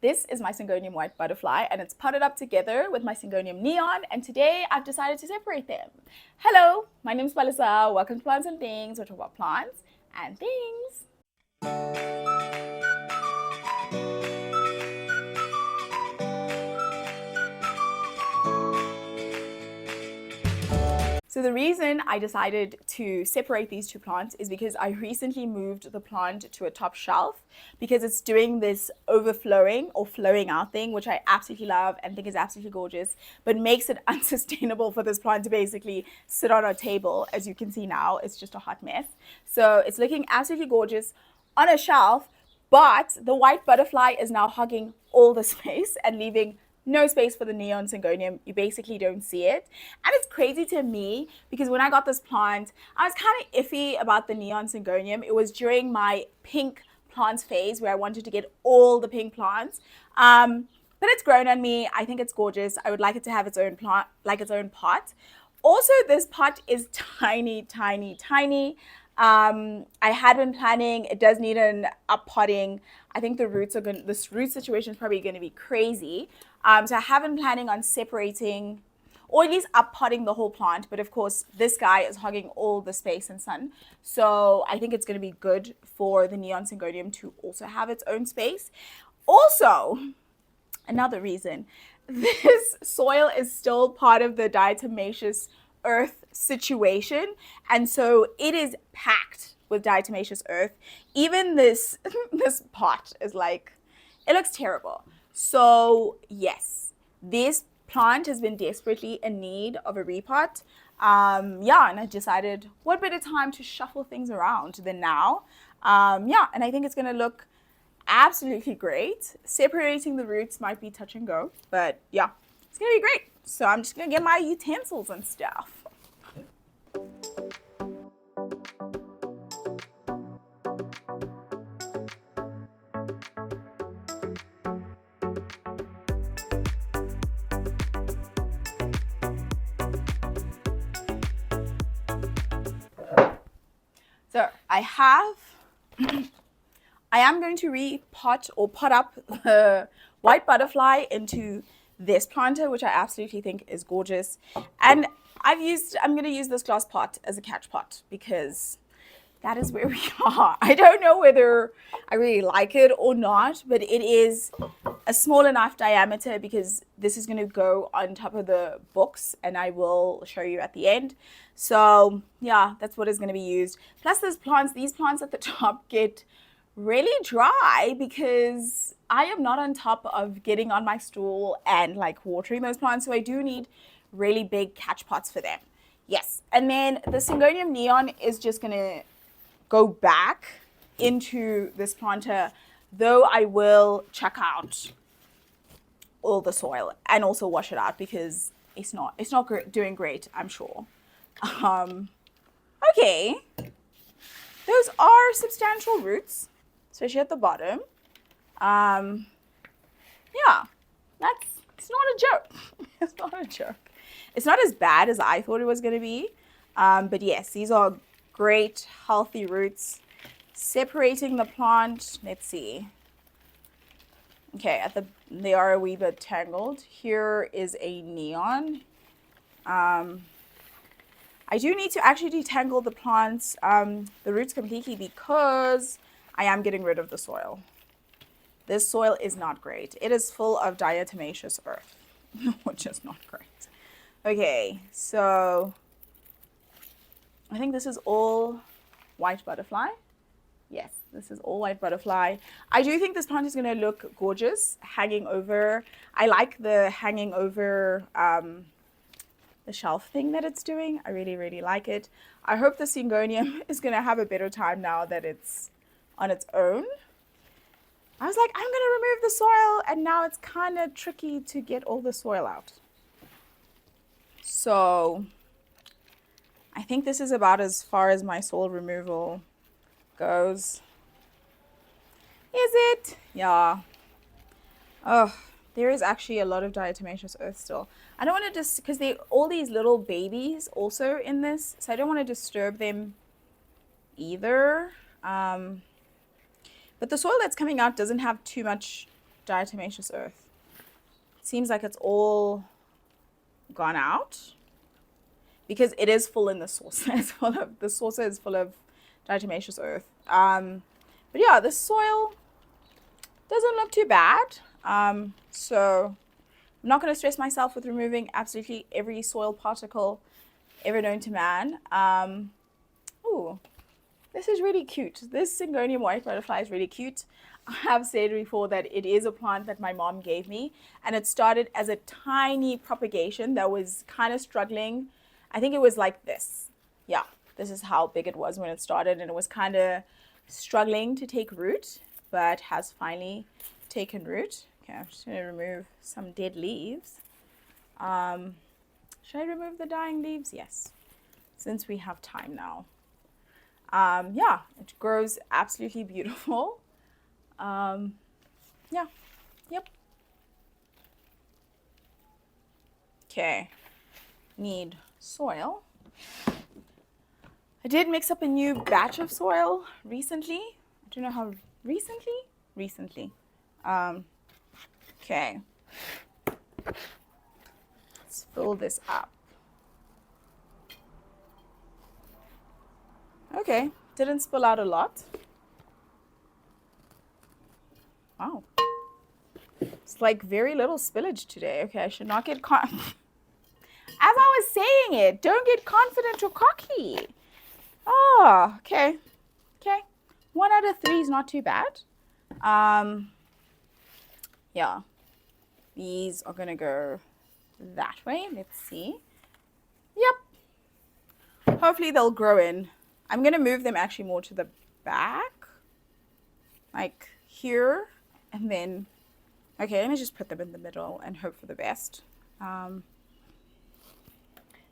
This is my syngonium white butterfly and it's potted up together with my syngonium neon, and today I've decided to separate them. Hello, my name is Palisa. Welcome to Plants and Things, which are about plants and things. So the reason I decided to separate these two plants is because I recently moved the plant to a top shelf because it's doing this overflowing or flowing out thing, which I absolutely love and think is absolutely gorgeous, but makes it unsustainable for this plant to basically sit on a table. As you can see now, it's just a hot mess. So it's looking absolutely gorgeous on a shelf, but the white butterfly is now hogging all the space and leaving no space for the neon syngonium. You basically don't see it. And it's crazy to me because when I got this plant, I was kind of iffy about the neon syngonium. It was during my pink plants phase where I wanted to get all the pink plants. But it's grown on me. I think it's gorgeous. I would like it to have its own plant, like its own pot. Also, this pot is tiny, tiny, tiny. I had been planning, it does need an up potting. I think this root situation is probably going to be crazy. So I have been planning on separating, or at least up potting the whole plant. But of course, this guy is hogging all the space and sun. So I think it's going to be good for the neon syngonium to also have its own space. Also, another reason, this soil is still part of the diatomaceous earth situation, and so it is packed with diatomaceous earth. Even this pot is like, it looks terrible. So yes, this plant has been desperately in need of a repot. And I decided what better time to shuffle things around than now. And I think it's going to look absolutely great. Separating the roots might be touch and go, but yeah, it's going to be great. So I'm just going to get my utensils and stuff. So I am going to repot or pot up the white butterfly into this planter, which I absolutely think is gorgeous. And I'm going to use this glass pot as a catch pot because that is where we are. I don't know whether I really like it or not, but it is a small enough diameter because this is going to go on top of the books and I will show you at the end. So yeah, that's what is going to be used. Plus these plants at the top get really dry because I am not on top of getting on my stool and like watering those plants. So I do need really big catch pots for them. Yes. And then the syngonium neon is just going to go back into this planter, though I will check out all the soil and also wash it out because it's not doing great, I'm sure. Okay, those are substantial roots, especially at the bottom. Yeah, it's not a joke. It's not a joke. It's not as bad as I thought it was going to be, but yes, these are great healthy roots. Separating the plant, let's see. Okay, they are a wee bit tangled. Here is a neon. I do need to actually detangle the plants, the roots completely because I am getting rid of the soil. This soil is not great. It is full of diatomaceous earth, which is not great. Okay, so I think this is all white butterfly. Yes, this is all white butterfly. I do think this plant is going to look gorgeous hanging over. I like the hanging over the shelf thing that it's doing. I really, really like it. I hope the syngonium is going to have a better time now that it's on its own. I was like, I'm going to remove the soil, and now it's kind of tricky to get all the soil out. So I think this is about as far as my soil removal goes. Is it? Yeah. Oh, there is actually a lot of diatomaceous earth still. I don't want to just, because all these little babies also in this, so I don't want to disturb them either. But the soil that's coming out doesn't have too much diatomaceous earth. Seems like it's all gone out because it is full in the saucer. The saucer is full of diatomaceous earth. But yeah, the soil doesn't look too bad. So I'm not going to stress myself with removing absolutely every soil particle ever known to man. Ooh, this is really cute. This syngonium white butterfly is really cute. I have said before that it is a plant that my mom gave me, and it started as a tiny propagation that was kind of struggling. I think it was like this. Yeah, this is how big it was when it started, and it was kind of struggling to take root, but has finally taken root. Okay, I'm just going to remove some dead leaves. Should I remove the dying leaves? Yes, since we have time now. Yeah, it grows absolutely beautiful. Yeah, yep. Okay, need soil. I did mix up a new batch of soil recently. I don't know how recently. Okay, let's fill this up. Okay, didn't spill out a lot. Wow. It's like very little spillage today. Okay, I should not get caught. As I was saying it, don't get confident or cocky. Oh, okay. Okay. 1 out of 3 is not too bad. Yeah. These are gonna go that way. Let's see. Yep. Hopefully they'll grow in. I'm gonna move them actually more to the back. Like here. And then, okay, let me just put them in the middle and hope for the best.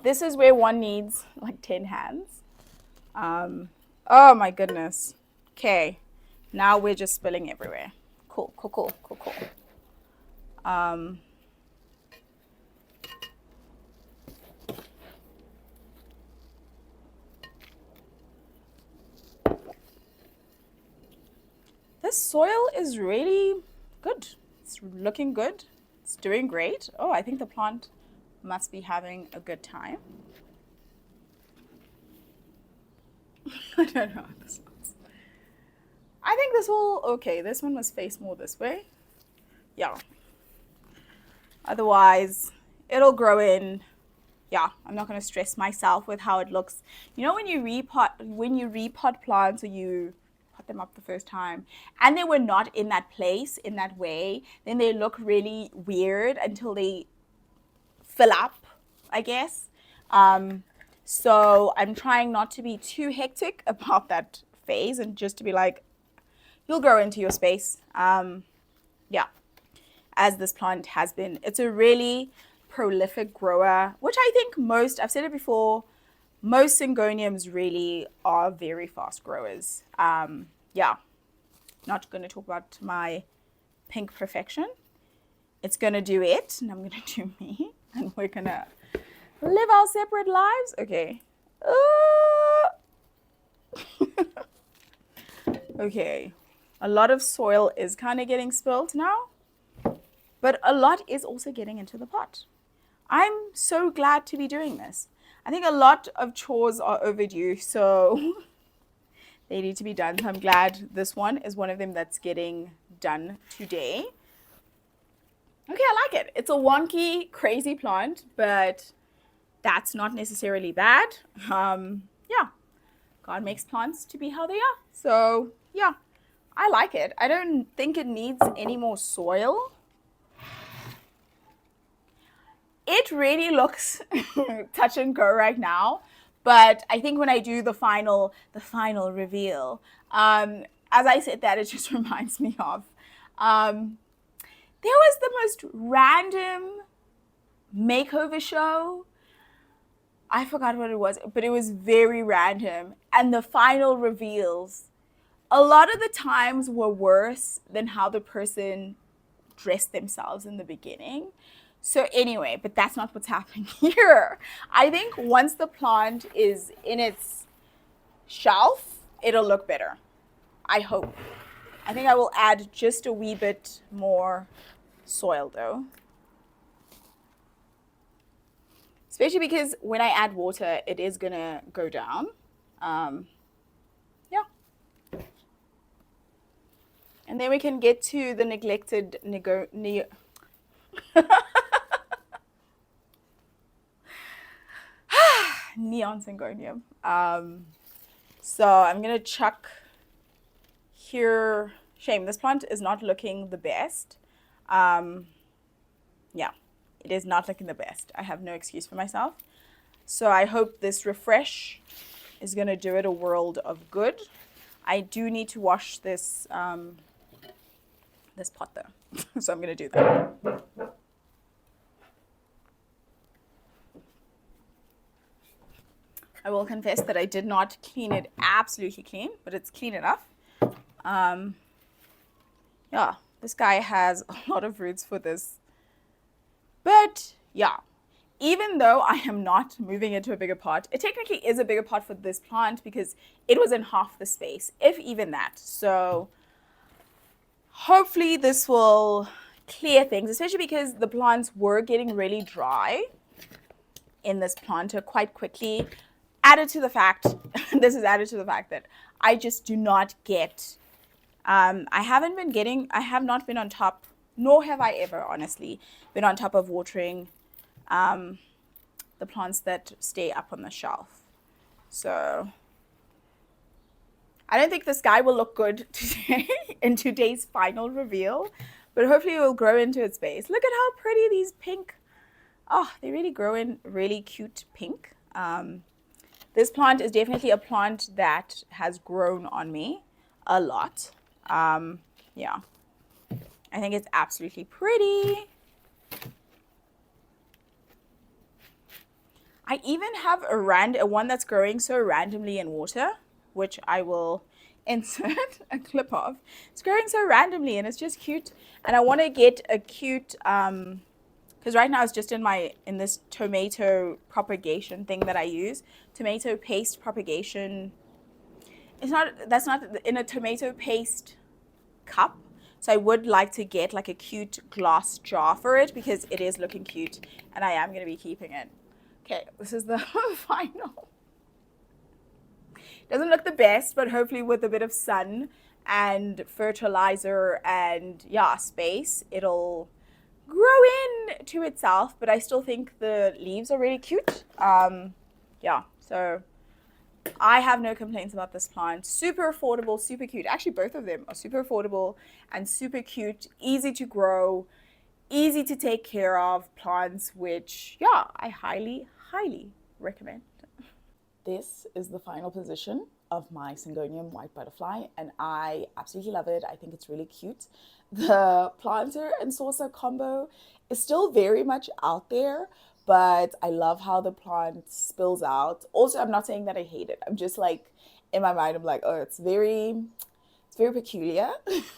This is where one needs like 10 hands. Oh my goodness. Okay, now we're just spilling everywhere. Cool. This soil is really good. It's looking good. It's doing great. Oh, I think the plant must be having a good time. I don't know how this looks. I think this will, okay, this one must face more this way. Yeah. Otherwise, it'll grow in. Yeah, I'm not going to stress myself with how it looks. You know when you repot plants, or you pot them up the first time and they were not in that place in that way, then they look really weird until they fill up, I guess. So I'm trying not to be too hectic about that phase and just to be like, you'll grow into your space. Yeah, as this plant has been. It's a really prolific grower, which I think I've said it before, most syngoniums really are very fast growers. Yeah, not going to talk about my pink perfection. It's going to do it, and I'm going to do me, and we're going to live our separate lives. Okay. Okay. A lot of soil is kind of getting spilled now, but a lot is also getting into the pot. I'm so glad to be doing this. I think a lot of chores are overdue, so they need to be done. So I'm glad this one is one of them that's getting done today. Okay, I like it. It's a wonky, crazy plant, but that's not necessarily bad. Yeah, God makes plants to be how they are. So yeah, I like it. I don't think it needs any more soil. It really looks touch and go right now, but I think when I do the final reveal, as I said that, it just reminds me of, there was the most random makeover show. I forgot what it was, but it was very random. And the final reveals, a lot of the times were worse than how the person dressed themselves in the beginning. So anyway, but that's not what's happening here. I think once the plant is in its shelf, it'll look better. I hope. I think I will add just a wee bit more soil though. Especially because when I add water, it is gonna go down. Yeah. And then we can get to the neglected neon syngonium. So I'm gonna chuck here. Shame, this plant is not looking the best. Yeah, it is not looking the best. I have no excuse for myself. So I hope this refresh is gonna do it a world of good. I do need to wash this this pot though, so I'm gonna do that. I will confess that I did not clean it absolutely clean, but it's clean enough. Yeah, this guy has a lot of roots for this. But yeah, even though I am not moving it to a bigger pot, it technically is a bigger pot for this plant because it was in half the space, if even that. So hopefully this will clear things, especially because the plants were getting really dry in this planter quite quickly. Added to the fact, this is added to the fact that I just do not get, I have not been on top, nor have I ever, honestly, been on top of watering the plants that stay up on the shelf. So I don't think this guy will look good today in today's final reveal, but hopefully it will grow into its base. Look at how pretty these pink, oh, they really grow in really cute pink. This plant is definitely a plant that has grown on me a lot. Yeah, I think it's absolutely pretty. I even have a one that's growing so randomly in water, which I will insert a clip of. It's growing so randomly and it's just cute. And I want to get a cute, because right now it's just in this tomato propagation thing that I use. Tomato paste propagation. That's not in a tomato paste cup. So I would like to get like a cute glass jar for it because it is looking cute and I am going to be keeping it. Okay, this is the final. Doesn't look the best, but hopefully with a bit of sun and fertilizer and yeah, space, it'll grow in to itself. But I still think the leaves are really cute. Yeah, so I have no complaints about this plant. Super affordable, super cute. Actually, both of them are super affordable and super cute, easy to grow, easy to take care of plants, which, yeah, I highly, highly recommend. This is the final position of my syngonium white butterfly, and I absolutely love it. I think it's really cute. The planter and saucer combo is still very much out there, but I love how the plant spills out. Also, I'm not saying that I hate it. I'm just like, in my mind, I'm like, oh, it's very peculiar.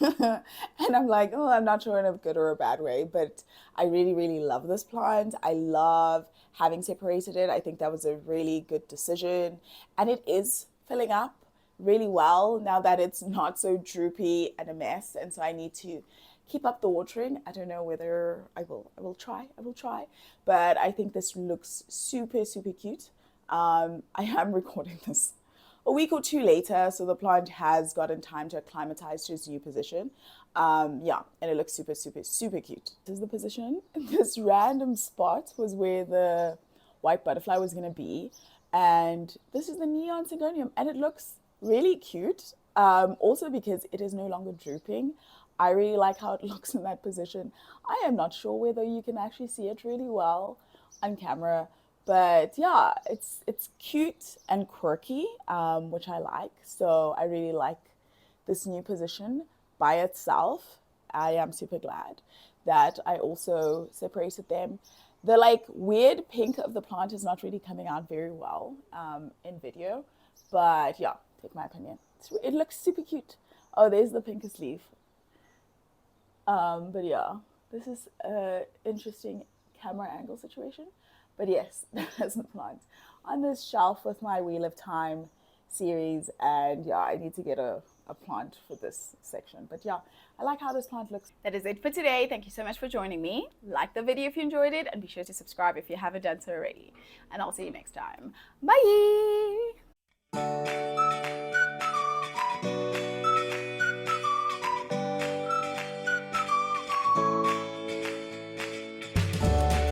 And I'm like, oh, I'm not sure in a good or a bad way, but I really, really love this plant. I love having separated it. I think that was a really good decision. And it is filling up really well now that it's not so droopy and a mess. And so I need to keep up the watering. I don't know whether I will try, but I think this looks super, super cute. I am recording this a week or two later, so the plant has gotten time to acclimatize to its new position. Yeah, and it looks super, super, super cute. This is the position. This random spot was where the white butterfly was gonna be. And this is the neon syngonium, and it looks really cute. Also because it is no longer drooping. I really like how it looks in that position. I am not sure whether you can actually see it really well on camera, but yeah, it's cute and quirky, which I like. So I really like this new position by itself. I am super glad that I also separated them. The like weird pink of the plant is not really coming out very well in video, but yeah, take my opinion. It looks super cute. Oh, there's the pinkest leaf. But yeah, this is an interesting camera angle situation. But yes, that's the plant on this shelf with my Wheel of Time series. And yeah, I need to get a a plant for this section. But yeah, I like how this plant looks. That is it for today. Thank you so much for joining me. Like the video if you enjoyed it, and be sure to subscribe if you haven't done so already. And I'll see you next time. Bye!